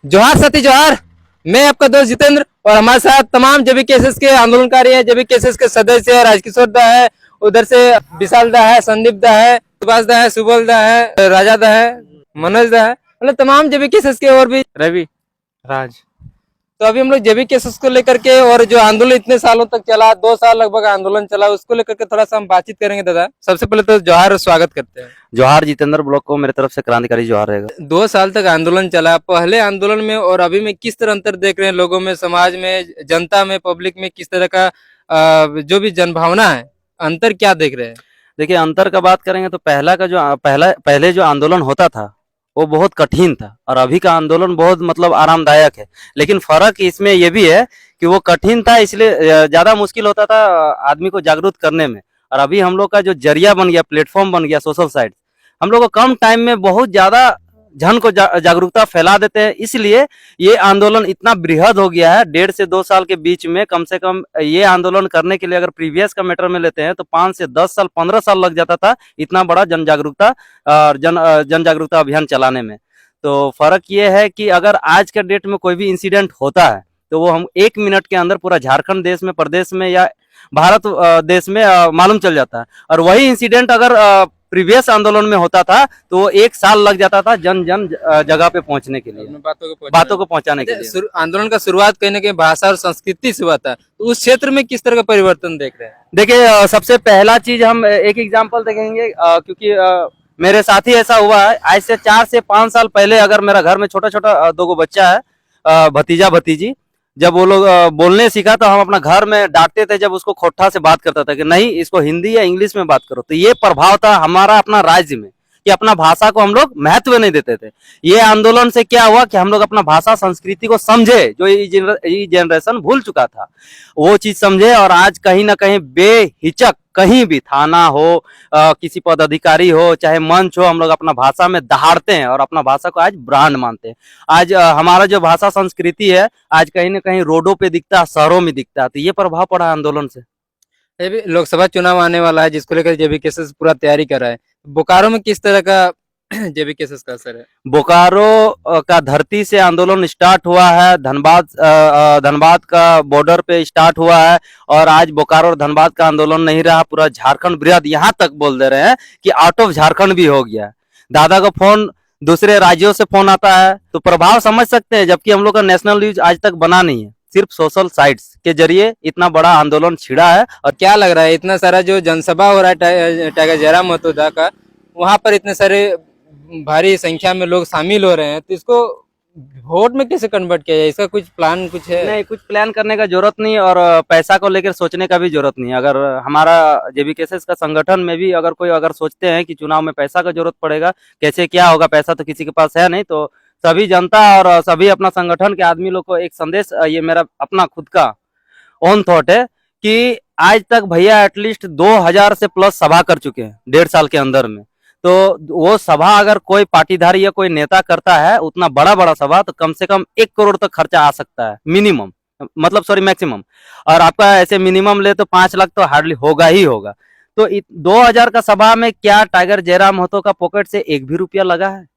जोहार सती जोहार। मैं आपका दोस्त जितेंद्र और हमारे साथ तमाम जेबी केसेस के आंदोलनकारी हैं, जेबी केसेस के सदस्य है, राजकिशोर दा है, उधर से विशाल दा है, संदीप दा है, सुभाष दा है, सुबल दा है, राजा दा है, मनोज दा है, मतलब तमाम जेबी केसेस के और भी रवि राज। तो अभी हम लोग जेबी केसेस को लेकर के और जो आंदोलन इतने सालों तक चला, 2 साल लगभग आंदोलन चला, उसको लेकर के थोड़ा सा हम बातचीत करेंगे। दादा सबसे पहले तो जोहार और स्वागत करते हैं। जोहार जितेंद्र ब्लॉक को मेरे तरफ से क्रांतिकारी जोहार रहेगा। 2 साल तक आंदोलन चला, पहले आंदोलन में और अभी में किस तरह अंतर देख रहे हैं? लोगों में, समाज में, जनता में, पब्लिक में किस तरह का जो भी जनभावना है, अंतर क्या देख रहे हैं? देखिए, अंतर का बात करेंगे तो पहले जो आंदोलन होता था वो बहुत कठिन था और अभी का आंदोलन बहुत मतलब आरामदायक है। लेकिन फर्क इसमें यह भी है कि वो कठिन था इसलिए ज्यादा मुश्किल होता था आदमी को जागरूक करने में, और अभी हम लोग का जो जरिया बन गया, प्लेटफॉर्म बन गया सोशल साइट, हम लोग को कम टाइम में बहुत ज्यादा जन को जागरूकता फैला देते हैं। इसलिए ये आंदोलन इतना बृहद हो गया है। 1.5 से 2 साल के बीच में कम से कम ये आंदोलन करने के लिए अगर प्रीवियस का मैटर में लेते हैं तो 5 से 10 साल 15 साल लग जाता था इतना बड़ा जन जागरूकता अभियान चलाने में। तो फर्क ये है कि अगर आज के डेट में कोई भी इंसिडेंट होता है तो वो हम 1 मिनट के अंदर पूरा झारखंड देश में, प्रदेश में या भारत देश में मालूम चल जाता है। और वही इंसिडेंट अगर प्रीवियस आंदोलन में होता था तो 1 साल लग जाता था जन जगह पे पहुंचने के लिए, बातों को पहुंचाने के लिए। आंदोलन का शुरुआत कहीं ना कहीं भाषा और संस्कृति से हुआ था, तो उस क्षेत्र में किस तरह का परिवर्तन देख रहे हैं? देखिए, सबसे पहला चीज हम एक एग्जांपल देखेंगे, क्योंकि मेरे साथ ही ऐसा हुआ है। आज से 4 से 5 साल पहले अगर मेरा घर में छोटा छोटा 2 बच्चा है, भतीजा भतीजी, जब वो लोग बोलने सीखा तो हम अपना घर में डांटते थे जब उसको खोटा से बात करता था कि नहीं, इसको हिंदी या इंग्लिश में बात करो। तो ये प्रभाव था हमारा अपना राज्य में कि अपना भाषा को हम लोग महत्व नहीं देते थे। ये आंदोलन से क्या हुआ कि हम लोग अपना भाषा संस्कृति को समझे, जो ये जनरेशन भूल चुका था वो चीज समझे, और आज कहीं ना कहीं बेहिचक कहीं भी थाना हो, किसी पदाधिकारी हो, चाहे मंच हो, हम लोग अपना भाषा में दहाड़ते हैं और अपना भाषा को आज ब्रांड मानते हैं। आज हमारा जो भाषा संस्कृति है आज कहीं ना कहीं रोडों पे दिखता है, शहरों में दिखता है। तो ये प्रभाव पड़ा आंदोलन से। ये भी लोकसभा चुनाव आने वाला है जिसको लेकर जेबी केसेस पूरा तैयारी कर रहा है। बोकारो में किस तरह का जेबी केसेस का असर है? बोकारो का धरती से आंदोलन स्टार्ट हुआ है, धनबाद का बॉर्डर पे स्टार्ट हुआ है, और आज बोकारो और धनबाद का आंदोलन नहीं रहा, पूरा झारखंड बृहद, यहाँ तक बोल दे रहे हैं कि आउट ऑफ झारखंड भी हो गया। दादा का फोन दूसरे राज्यों से फोन आता है तो प्रभाव समझ सकते हैं, जबकि हम लोग का नेशनल न्यूज आज तक बना नहीं है। सिर्फ सोशल साइट्स के जरिए इतना बड़ा आंदोलन छिड़ा है। और क्या लग रहा है, इतना सारा जो जनसभा हो रहा है टाइगर जयराम मतोदा का, वहां पर इतने सारे भारी संख्या में लोग शामिल हो रहे हैं, तो इसको वोट में कैसे कन्वर्ट किया जाए? इसका कुछ प्लान कुछ है? नहीं, कुछ प्लान करने का जरूरत नहीं, और पैसा को लेकर सोचने का भी जरूरत नहीं। अगर हमारा जेबी केसेस का संगठन में भी अगर कोई सोचते हैं कि चुनाव में पैसा का जरूरत पड़ेगा, कैसे क्या होगा, पैसा तो किसी के पास है नहीं, तो सभी जनता और सभी अपना संगठन के आदमी लोग को एक संदेश, ये मेरा अपना खुद का ओन थॉट है कि आज तक भैया एटलीस्ट 2000 से प्लस सभा कर चुके हैं 1.5 साल के अंदर में। तो वो सभा अगर कोई पाटीधारी या कोई नेता करता है उतना बड़ा सभा, तो कम से कम 1 करोड़ तक खर्चा आ सकता है मिनिमम, मतलब सॉरी मैक्सिमम। और आपका ऐसे मिनिमम ले तो 5 लाख तो हार्डली होगा ही होगा। तो 2000 का सभा में क्या टाइगर जयराम महतो का पॉकेट से 1 भी रुपया लगा है?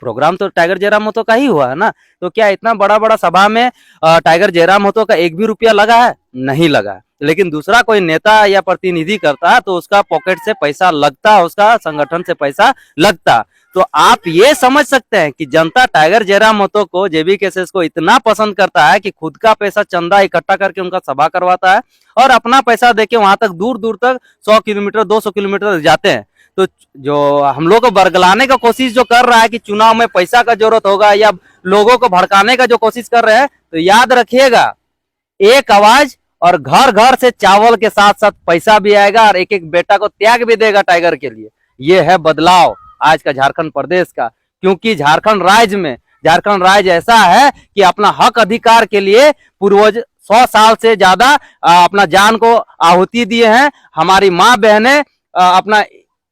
प्रोग्राम तो टाइगर जयराम महतो का ही हुआ है ना। तो क्या इतना बड़ा सभा में टाइगर जयराम महतो का 1 भी रुपया लगा है? नहीं लगा है। लेकिन दूसरा कोई नेता या प्रतिनिधि करता है तो उसका पॉकेट से पैसा लगता, उसका संगठन से पैसा लगता। तो आप ये समझ सकते हैं कि जनता टाइगर जयराम महतो को, जेबी केसेस को इतना पसंद करता है कि खुद का पैसा चंदा इकट्ठा करके उनका सभा करवाता है, और अपना पैसा देके वहां तक दूर तक 100 किलोमीटर 200 किलोमीटर जाते हैं। तो जो हम लोग को बरगलाने का कोशिश जो कर रहा है कि चुनाव में पैसा का जरूरत होगा या लोगों को भड़काने का जो कोशिश कर रहे हैं, तो याद रखिएगा, एक आवाज और घर घर से चावल के साथ साथ पैसा भी आएगा, और एक बेटा को त्याग भी देगा टाइगर के लिए। ये है बदलाव आज का झारखंड प्रदेश का, क्योंकि झारखंड राज्य ऐसा है कि अपना हक अधिकार के लिए पूर्वज 100 साल से ज्यादा अपना जान को आहुति दिए हैं। हमारी माँ बहने अपना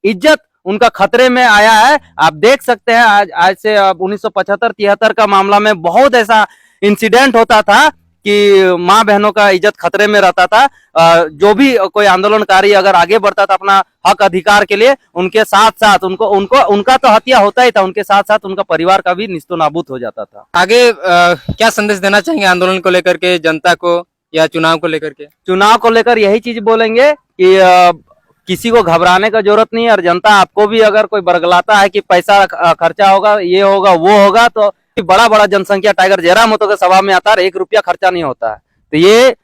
इज्जत उनका खतरे में आया है। आप देख सकते हैं आज से 1975-73 का मामला में बहुत ऐसा इंसिडेंट होता था कि माँ बहनों का इज्जत खतरे में रहता था। जो भी कोई आंदोलनकारी अगर आगे बढ़ता था अपना हक अधिकार के लिए, उनके साथ साथ उनको उनको उनका तो हत्या होता ही था, उनके साथ साथ उनका परिवार का भी निस्तो नाबूद हो जाता था। आगे क्या संदेश देना चाहेंगे आंदोलन को लेकर के जनता को या चुनाव को लेकर के? चुनाव को लेकर यही चीज बोलेंगे कि किसी को घबराने का जरूरत नहीं है, और जनता आपको भी अगर कोई बरगलाता है कि पैसा खर्चा होगा, ये होगा वो होगा, तो बड़ा बड़ा जनसंख्या टाइगर जयराम होतो के सभा में आता है, 1 रुपया खर्चा नहीं होता है। तो ये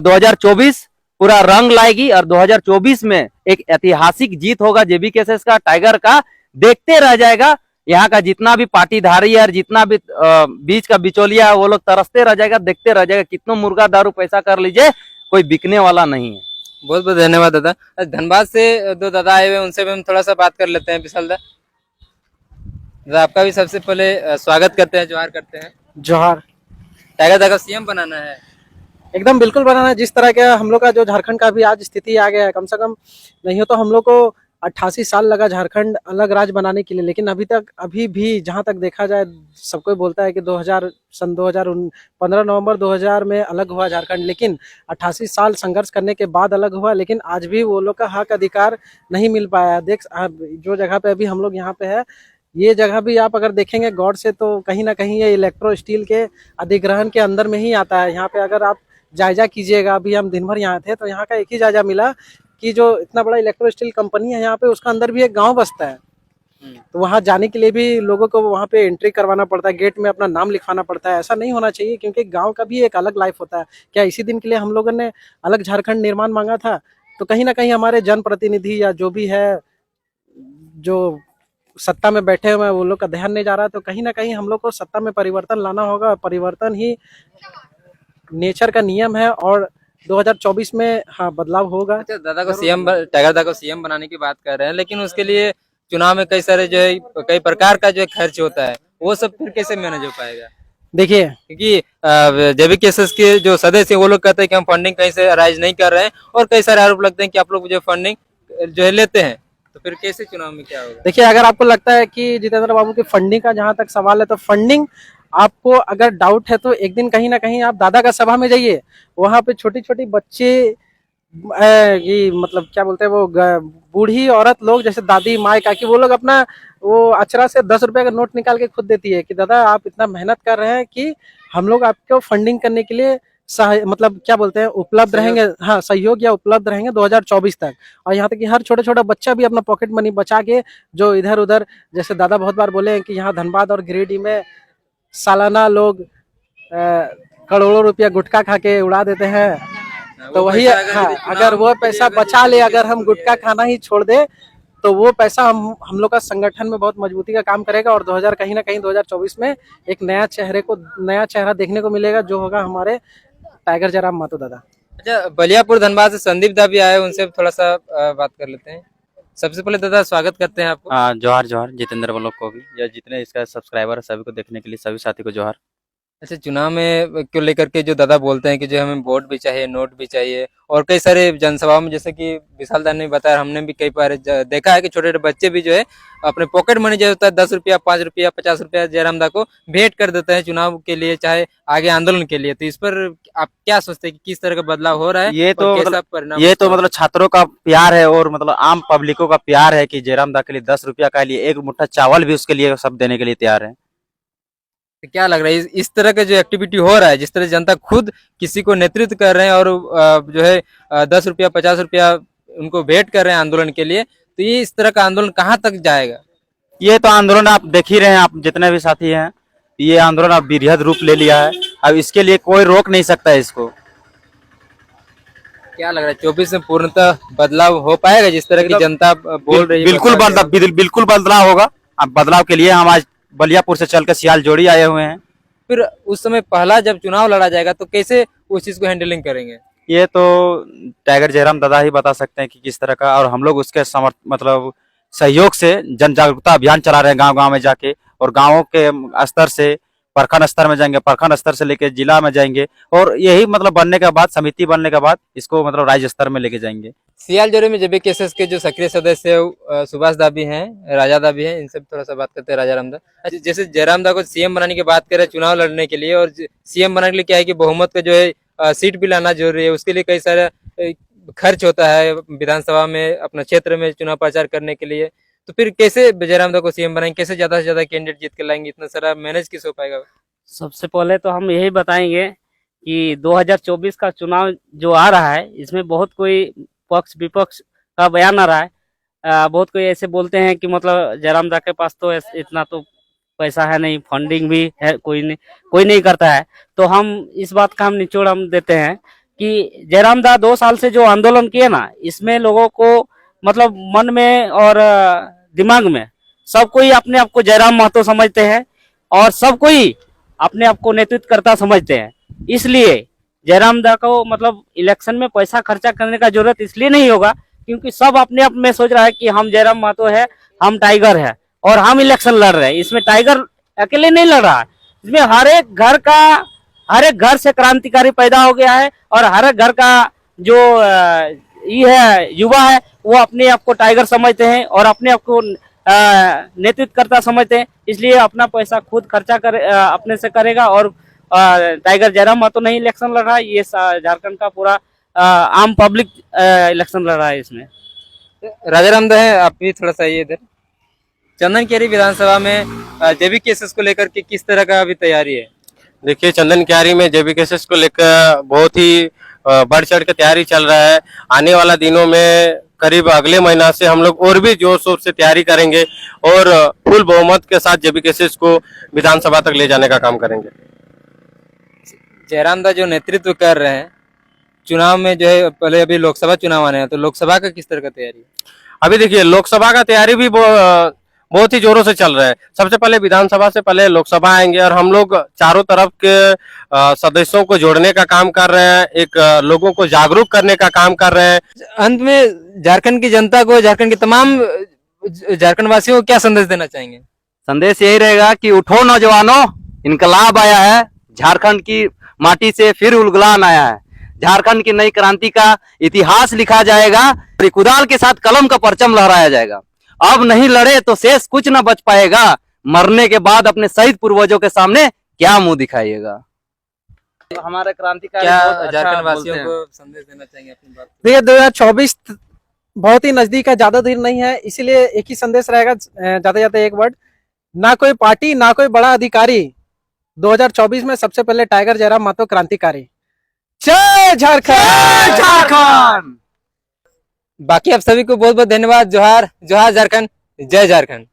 2024 पूरा रंग लाएगी, और 2024 में एक ऐतिहासिक जीत होगा जेबीकेएसएस का, टाइगर का। देखते रह जाएगा यहाँ का जितना भी पाटीधारी है और जितना भी बीच का बिचौलिया है, वो लोग तरसते रह जाएगा, देखते रह जाएगा। कितना मुर्गा दारू पैसा कर लीजिए, कोई बिकने वाला नहीं है। बहुत बहुत धन्यवाद दादा। धनबाद से दो दादा आए हुए, उनसे भी हम थोड़ा सा बात कर लेते हैं। विशाल दा, दादा आपका भी सबसे पहले स्वागत करते हैं, जोहार करते हैं। जोहार। टाइगर दा का सीएम बनाना है? एकदम बिल्कुल बनाना है। जिस तरह का हम लोग का जो झारखंड का भी आज स्थिति आ गया है, कम से कम नहीं हो तो हम लोग को 88 साल लगा झारखंड अलग राज्य बनाने के लिए, लेकिन अभी भी जहां तक देखा जाए, सब कोई बोलता है कि 15 नवंबर 2000 में अलग हुआ झारखंड, लेकिन 88 साल संघर्ष करने के बाद अलग हुआ, लेकिन आज भी वो लोग का हक अधिकार नहीं मिल पाया। देख जो जगह पे अभी हम लोग यहाँ पे है, ये जगह भी आप अगर देखेंगे गौर से तो कहीं ना कहीं ये इलेक्ट्रो स्टील के अधिग्रहण के अंदर में ही आता है। यहाँ पे अगर आप जायजा कीजिएगा, अभी हम दिन भर यहाँ थे तो यहाँ का एक ही जायजा मिला कि जो इतना बड़ा इलेक्ट्रो स्टील कंपनी है यहाँ पे, उसका अंदर भी एक गांव बसता है। तो वहाँ जाने के लिए भी लोगों को वहाँ पे एंट्री करवाना पड़ता है, गेट में अपना नाम लिखवाना पड़ता है। ऐसा नहीं होना चाहिए, क्योंकि गांव का भी एक अलग लाइफ होता है। क्या इसी दिन के लिए हम लोगों ने अलग झारखंड निर्माण मांगा था? तो कहीं ना कहीं हमारे जनप्रतिनिधि या जो भी है, जो सत्ता में बैठे हुए हैं, वो लोग का ध्यान नहीं जा रहा है। तो कहीं ना कहीं हम लोग को सत्ता में परिवर्तन लाना होगा। परिवर्तन ही नेचर का नियम है, और 2024 में हाँ बदलाव होगा। अच्छा, दादा को सीएम, टाइगर दा को सीएम बनाने की बात कर रहे हैं, लेकिन उसके लिए चुनाव में कई सारे जो है, कई प्रकार का जो खर्च होता है, वो सब फिर कैसे मैनेज हो पाएगा? देखिए, क्योंकि जेबीकेएसएस के जो सदस्य हैं, वो लोग कहते हैं कि हम फंडिंग कहीं से अराइज नहीं कर रहे हैं, और कई सारे आरोप लगते हैं कि आप लोग जो फंडिंग जो है लेते हैं, तो फिर कैसे चुनाव में क्या होगा? देखिए, अगर आपको लगता है कि जितेंद्र बाबू की फंडिंग का जहां तक सवाल है, तो फंडिंग आपको अगर डाउट है तो एक दिन कहीं ना कहीं आप दादा का सभा में जाइए। वहां पे छोटी छोटी बच्चे, ये मतलब क्या बोलते हैं, वो बूढ़ी औरत लोग, जैसे दादी माँ काकी, वो लोग अपना वो अचरा से 10 रुपए का नोट निकाल के खुद देती है कि दादा आप इतना मेहनत कर रहे हैं कि हम लोग आपको फंडिंग करने के लिए मतलब क्या बोलते हैं, उपलब्ध रहेंगे। हाँ, सहयोग या उपलब्ध रहेंगे 2024 तक। और यहाँ तक कि हर छोटा छोटा बच्चा भी अपना पॉकेट मनी बचा के, जो इधर उधर, जैसे दादा बहुत बार बोले हैं कि यहाँ धनबाद और गिरिडीह में सालाना लोग करोड़ों रुपया गुटखा खा के उड़ा देते हैं। तो वही, हाँ, अगर वो पैसा बचा ले, अगर हम गुटखा खाना ही छोड़ दे, तो वो पैसा हम लोग का संगठन में बहुत मजबूती का काम करेगा, और 2024 में एक नया चेहरा देखने को मिलेगा, जो होगा हमारे टाइगर जयराम महतो दादा। अच्छा, बलियापुर धनबाद से संदीप दा भी आए, उनसे थोड़ा सा बात कर लेते हैं। सबसे पहले दादा स्वागत करते हैं आपको। जोहार जोहार जितेंद्र वालों को भी, या जितने इसका सब्सक्राइबर है सभी को देखने के लिए सभी साथी को जोहार। अच्छा, चुनाव में क्यों लेकर के जो दादा बोलते हैं कि जो हमें वोट भी चाहिए, नोट भी चाहिए, और कई सारे जनसभाओं में, जैसे कि विशाल दा ने बताया, हमने भी कई बार देखा है कि छोटे छोटे बच्चे भी जो है अपने पॉकेट मनी जो होता है 10 रुपया, 5 रुपया, 50 रुपया जयराम दा को भेंट कर देते हैं चुनाव के लिए, चाहे आगे आंदोलन के लिए। तो इस पर आप क्या सोचते हैं कि किस तरह का बदलाव हो रहा है? ये तो मतलब छात्रों का प्यार है, और मतलब आम पब्लिकों का प्यार है कि जयराम दा के लिए 10 रुपया के लिए 1 मुट्ठा चावल भी उसके लिए सब देने के लिए तैयार है। तो क्या लग रहा है इस तरह का जो एक्टिविटी हो रहा है, जिस तरह जनता खुद किसी को नेतृत्व कर रहे हैं, और जो है 10 रुपया 50 रुपया उनको भेंट कर रहे हैं आंदोलन के लिए, तो ये इस तरह का आंदोलन कहाँ तक जाएगा? ये तो आंदोलन आप देख ही रहे हैं, आप जितने भी साथी हैं, ये आंदोलन अब बृहद रूप ले लिया है। अब इसके लिए कोई रोक नहीं सकता है इसको। क्या लग रहा है 24 में पूर्णतः बदलाव हो पाएगा, जिस तरह की जनता बोल रही है? बिल्कुल बदलाव होगा। अब बदलाव के लिए हम आज बलियापुर से चलकर सियाल जोड़ी आए हुए हैं। फिर उस समय पहला जब चुनाव लड़ा जाएगा तो कैसे उस चीज को हैंडलिंग करेंगे? ये तो टाइगर जयराम दादा ही बता सकते हैं कि किस तरह का, और हम लोग उसके मतलब सहयोग से जन जागरूकता अभियान चला रहे हैं गांव गांव में जाके, और गांवों के स्तर से प्रखंड स्तर में जाएंगे, प्रखंड स्तर से लेके जिला में जाएंगे, और यही मतलब बनने के बाद, समिति बनने के बाद इसको मतलब राज्य स्तर में लेके जाएंगे। सियालजोरी में जेबीकेएसएस के जो सक्रिय सदस्य है सुभाष दा भी हैं, राजा दा भी हैं, इनसे भी थोड़ा सा बात करते हैं। राजा रामदा, अच्छा, जैसे जयराम दा को सीएम बनाने की बात करें चुनाव लड़ने के लिए, और सीएम बनाने के लिए क्या है कि बहुमत का जो है सीट भी लाना जरूरी है, उसके लिए कई सारा खर्च होता है विधानसभा में, अपना क्षेत्र में चुनाव प्रचार करने के लिए। तो फिर कैसे जयराम दा को सीएम बनाएंगे, कैसे ज्यादा से ज्यादा कैंडिडेट जीत के लाएंगे, इतना सारा मैनेज किस हो पाएगा? सबसे पहले तो हम यही बताएंगे कि 2024 का चुनाव जो आ रहा है, इसमें बहुत कोई पक्ष विपक्ष का बयान आ रहा है। बहुत कोई ऐसे बोलते हैं कि मतलब जयराम दा के पास तो इतना तो पैसा है नहीं, फंडिंग भी है, कोई नहीं करता है। तो हम इस बात का हम निचोड़ हम देते हैं कि जयराम दा 2 साल से जो आंदोलन किए ना, इसमें लोगों को मतलब मन में और दिमाग में सब कोई अपने आप को जयराम महतो समझते हैं, और सब कोई अपने आप को नेतृत्व करता समझते हैं। इसलिए जयराम दा को मतलब इलेक्शन में पैसा खर्चा करने का जरूरत इसलिए नहीं होगा क्योंकि सब अपने आप में सोच रहा है कि हम जयराम महतो है, हम टाइगर है और हम इलेक्शन लड़ रहे हैं। इसमें टाइगर अकेले नहीं लड़ रहा है, इसमें हर एक घर से क्रांतिकारी पैदा हो गया है, और हर एक घर का जो ये है युवा है वो अपने आप को टाइगर समझते हैं और अपने आप को नेतृत्व करता समझते हैं। इसलिए अपना पैसा खुद खर्चा अपने से करेगा, और टाइगर जयराम महतो नहीं इलेक्शन लड़ रहा है, ये झारखंड का पूरा आम पब्लिक इलेक्शन लड़ रहा है इसमें। राजा रामदा है, आप भी थोड़ा सा ये इधर। चंदन क्यारी विधानसभा में जेबीकेएसएस को लेकर के किस तरह का अभी तैयारी है? देखिए, चंदन क्यारी में जेबीकेएसएस को लेकर बहुत ही बढ़ चढ़ के तैयारी चल रहा है। आने वाला दिनों में करीब अगले महीना से हम लोग और भी जोर शोर से तैयारी करेंगे और फुल बहुमत के साथ जेबीकेएसएस को विधानसभा तक ले जाने का काम करेंगे। जयराम दा जो नेतृत्व कर रहे हैं चुनाव में, जो है पहले अभी लोकसभा चुनाव आने हैं, तो लोकसभा का किस तरह का तैयारी है? अभी देखिए, लोकसभा का तैयारी भी बहुत ही जोरों से चल रहा है। सबसे पहले विधानसभा से पहले लोकसभा आएंगे, और हम लोग चारों तरफ के सदस्यों को जोड़ने का काम कर रहे हैं, एक लोगों को जागरूक करने का काम कर रहे हैं। अंत में झारखंड की जनता को, झारखंड के तमाम झारखंड वासियों को क्या संदेश देना चाहेंगे? संदेश यही रहेगा कि उठो नौजवानों, इनकलाब आया है, झारखंड की माटी से फिर उलगुलान आया है, झारखंड की नई क्रांति का इतिहास लिखा जाएगा, कुदाल के साथ कलम का परचम लहराया जाएगा। अब नहीं लड़े तो शेष कुछ न बच पाएगा, मरने के बाद अपने शहीद पूर्वजों के सामने क्या मुंह दिखाइएगा। हमारे क्रांतिकारी क्या बहुत अच्छा झारखंड बोलते वासियों हैं। को संदेश देना चाहेंगे अपनी बात? देखिए, 2024 बहुत ही नजदीक है, ज्यादा देर नहीं है, इसीलिए एक ही संदेश रहेगा, जाते जाते एक वर्ड, ना कोई पार्टी ना कोई बड़ा अधिकारी, 2024 में सबसे पहले टाइगर जयराम महतो क्रांतिकारी। जय झारखंड! झारखंड! बाकी आप सभी को बहुत बहुत धन्यवाद। जोहार जोहार झारखंड, जय झारखंड।